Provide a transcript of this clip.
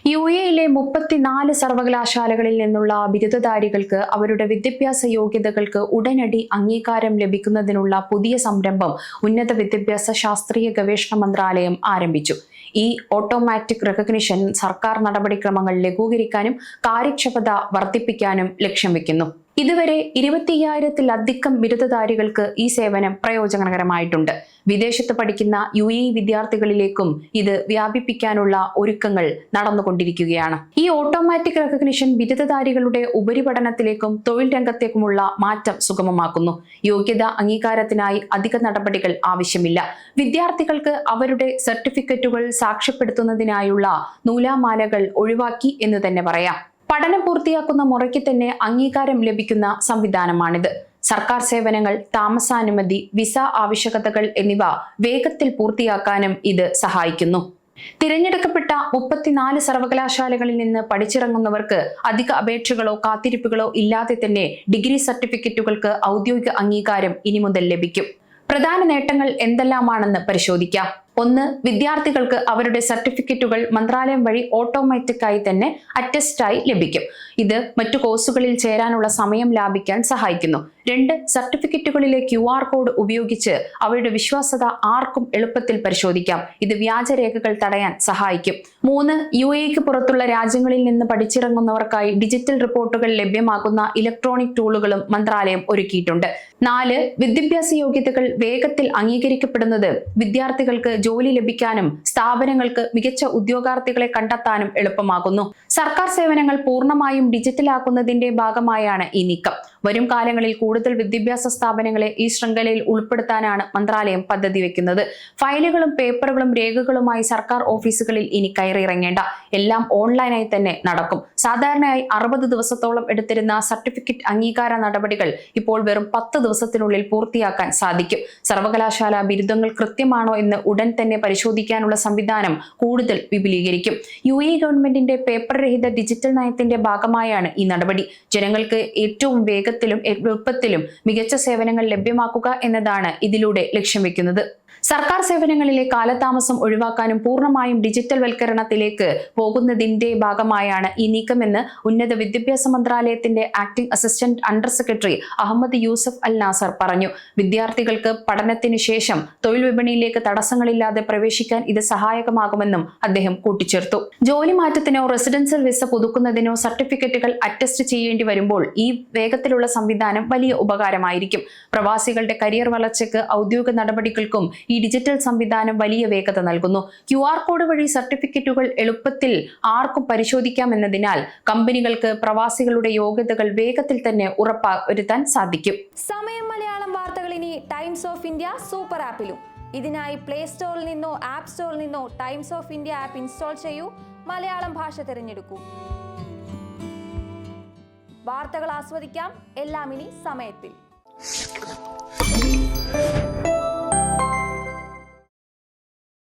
UAE-യിലെ 34 സർവകലാശാലകളിൽ നിന്നുള്ള ബിരുദധാരികൾക്ക് അവരുടെ വിദ്യാഭ്യാസ യോഗ്യതകൾക്ക് ഉടനടി അംഗീകാരം ലഭിക്കുന്നതിനുള്ള പുതിയ സംരംഭം ഉന്നത വിദ്യാഭ്യാസ ശാസ്ത്രീയ ഗവേഷണ മന്ത്രാലയം ആരംഭിച്ചു. ഈ ഓട്ടോമാറ്റിക് റെക്കഗ്നിഷൻ സർക്കാർ നടപടിക്രമങ്ങൾ ലഘൂകരിക്കാനും കാര്യക്ഷമത വർദ്ധിപ്പിക്കാനും ലക്ഷ്യം വെക്കുന്നു. ഇതുവരെ 25,000-ലധികം ബിരുദധാരികൾക്ക് ഈ സേവനം പ്രയോജനകരമായിട്ടുണ്ട്. വിദേശത്ത് പഠിക്കുന്ന UAE വിദ്യാർത്ഥികളിലേക്കും ഇത് വ്യാപിപ്പിക്കാനുള്ള ഒരുക്കങ്ങൾ നടന്നുകൊണ്ടിരിക്കുകയാണ്. ഈ ഓട്ടോമാറ്റിക് റെക്കഗ്നിഷൻ ബിരുദധാരികളുടെ ഉപരിപഠനത്തിലേക്കും തൊഴിൽ രംഗത്തേക്കുമുള്ള മാറ്റം സുഗമമാക്കുന്നു. യോഗ്യത അംഗീകാരത്തിനായി അധിക നടപടികൾ ആവശ്യമില്ല. വിദ്യാർത്ഥികൾക്ക് അവരുടെ സർട്ടിഫിക്കറ്റുകൾ സാക്ഷ്യപ്പെടുത്തുന്നതിനായുള്ള നൂലാമാലകൾ ഒഴിവാക്കി എന്ന് തന്നെ പറയാം. പഠനം പൂർത്തിയാക്കുന്ന മുറയ്ക്ക് തന്നെ അംഗീകാരം ലഭിക്കുന്ന സംവിധാനമാണിത്. സർക്കാർ സേവനങ്ങൾ, താമസാനുമതി, വിസ ആവശ്യകതകൾ എന്നിവ വേഗത്തിൽ പൂർത്തിയാക്കാനും ഇത് സഹായിക്കുന്നു. തിരഞ്ഞെടുക്കപ്പെട്ട 34 സർവകലാശാലകളിൽ നിന്ന് പഠിച്ചിറങ്ങുന്നവർക്ക് അധിക അപേക്ഷകളോ കാത്തിരിപ്പുകളോ ഇല്ലാതെ തന്നെ ഡിഗ്രി സർട്ടിഫിക്കറ്റുകൾക്ക് ഔദ്യോഗിക അംഗീകാരം ഇനി മുതൽ ലഭിക്കും. പ്രധാന നേട്ടങ്ങൾ എന്തെല്ലാമാണെന്ന് പരിശോധിക്കാം. 1. വിദ്യാർത്ഥികൾക്ക് അവരുടെ സർട്ടിഫിക്കറ്റുകൾ മന്ത്രാലയം വഴി ഓട്ടോമാറ്റിക്കായി തന്നെ അറ്റസ്റ്റായി ലഭിക്കും. ഇത് മറ്റു കോഴ്സുകളിൽ ചേരാനുള്ള സമയം ലാഭിക്കാൻ സഹായിക്കുന്നു. 2. സർട്ടിഫിക്കറ്റുകളിലെ QR കോഡ് ഉപയോഗിച്ച് അവയുടെ വിശ്വാസ്യത ആർക്കും എളുപ്പത്തിൽ പരിശോധിക്കാം. ഇത് വ്യാജരേഖകൾ തടയാൻ സഹായിക്കും. 3. UAE-ക്ക് പുറത്തുള്ള രാജ്യങ്ങളിൽ നിന്ന് പഠിച്ചിറങ്ങുന്നവർക്കായി ഡിജിറ്റൽ റിപ്പോർട്ടുകൾ ലഭ്യമാക്കുന്ന ഇലക്ട്രോണിക് ടൂളുകളും മന്ത്രാലയം ഒരുക്കിയിട്ടുണ്ട്. 4. വിദ്യാഭ്യാസ യോഗ്യതകൾ വേഗത്തിൽ അംഗീകരിക്കപ്പെടുന്നത് വിദ്യാർത്ഥികൾക്ക് ജോലി ലഭിക്കാനും സ്ഥാപനങ്ങൾക്ക് മികച്ച ഉദ്യോഗാർത്ഥികളെ കണ്ടെത്താനും എളുപ്പമാകുന്നു. സർക്കാർ സേവനങ്ങൾ പൂർണ്ണമായും ഡിജിറ്റലാക്കുന്നതിന്റെ ഭാഗമായാണ് ഈ നീക്കം. വരും കാലങ്ങളിൽ കൂടുതൽ വിദ്യാഭ്യാസ സ്ഥാപനങ്ങളെ ഈ ശൃംഖലയിൽ ഉൾപ്പെടുത്താനാണ് മന്ത്രാലയം പദ്ധതി വെക്കുന്നത്. ഫയലുകളും പേപ്പറുകളും രേഖകളുമായി സർക്കാർ ഓഫീസുകളിൽ ഇനി കയറിയിറങ്ങേണ്ട. എല്ലാം ഓൺലൈനായി തന്നെ നടക്കും. സാധാരണയായി 60 ദിവസത്തോളം എടുത്തിരുന്ന സർട്ടിഫിക്കറ്റ് അംഗീകാര നടപടികൾ ഇപ്പോൾ വെറും 10 ദിവസത്തിനുള്ളിൽ പൂർത്തിയാക്കാൻ സാധിക്കും. സർവകലാശാല ബിരുദങ്ങൾ കൃത്യമാണോ എന്ന് ഉടൻ തന്നെ പരിശോധിക്കാനുള്ള സംവിധാനം കൂടുതൽ വിപുലീകരിക്കും. UAE ഗവൺമെന്റിന്റെ പേപ്പർ രഹിത ഡിജിറ്റൽ നയത്തിന്റെ ഭാഗമായാണ് ഈ നടപടി. ജനങ്ങൾക്ക് ഏറ്റവും വേഗത്തിലും എളുപ്പത്തിലും മികച്ച സേവനങ്ങൾ ലഭ്യമാക്കുക എന്നതാണ് ഇതിലൂടെ ലക്ഷ്യം വെക്കുന്നത്. സർക്കാർ സേവനങ്ങളിലെ കാലതാമസം ഒഴിവാക്കാനും പൂർണ്ണമായും ഡിജിറ്റൽ വൽക്കരണത്തിലേക്ക് പോകുന്നതിന്റെ ഭാഗമായാണ് ഈ നീക്കമെന്ന് ഉന്നത വിദ്യാഭ്യാസ മന്ത്രാലയത്തിന്റെ acting assistant under secretary Ahmed Yousef Al Nasser പറഞ്ഞു. വിദ്യാർത്ഥികൾക്ക് പഠനത്തിന് ശേഷം തൊഴിൽ വിപണിയിലേക്ക് തടസ്സങ്ങളില്ലാതെ പ്രവേശിക്കാൻ ഇത് സഹായകമാകുമെന്നും അദ്ദേഹം കൂട്ടിച്ചേർത്തു. ജോലി മാറ്റത്തിനോ റെസിഡൻഷ്യൽ വിസ പുതുക്കുന്നതിനോ സർട്ടിഫിക്കറ്റുകൾ അറ്റസ്റ്റ് ചെയ്യേണ്ടി വരുമ്പോൾ ഈ വേഗത്തിലുള്ള സംവിധാനം വലിയ ഉപകാരമായിരിക്കും. പ്രവാസികളുടെ കരിയർ വളർച്ചയ്ക്ക് ഔദ്യോഗിക നടപടികൾക്കും ഈ ഡിജിറ്റൽ സംവിധാനം വലിയ വേഗത നൽകുന്നു. QR കോഡ് വഴി സർട്ടിഫിക്കറ്റുകൾ എളുപ്പത്തിൽ ആർക്കും പരിശോധിക്കാമെന്നതിനാൽ കമ്പനികൾക്ക് പ്രവാസികളുടെ യോഗ്യതകൾ വേഗത്തിൽ തന്നെ ഉറപ്പുവരുത്താൻ സാധിക്കും. സമയം മലയാളം വാർത്തകൾ ഇനി ടൈംസ് ഓഫ് ഇന്ത്യ സൂപ്പർ ആപ്പിലും. ഇതിനായി പ്ലേ സ്റ്റോറിൽ നിന്നോ ആപ്പ് സ്റ്റോറിൽ നിന്നോ times of India app install ചെയ്യൂ. മലയാളം ഭാഷ തിരഞ്ഞെടുക്കൂ. വാർത്തകൾ ആസ്വദിക്കാം. എല്ലാം ഇനി സമയത്തിൽ.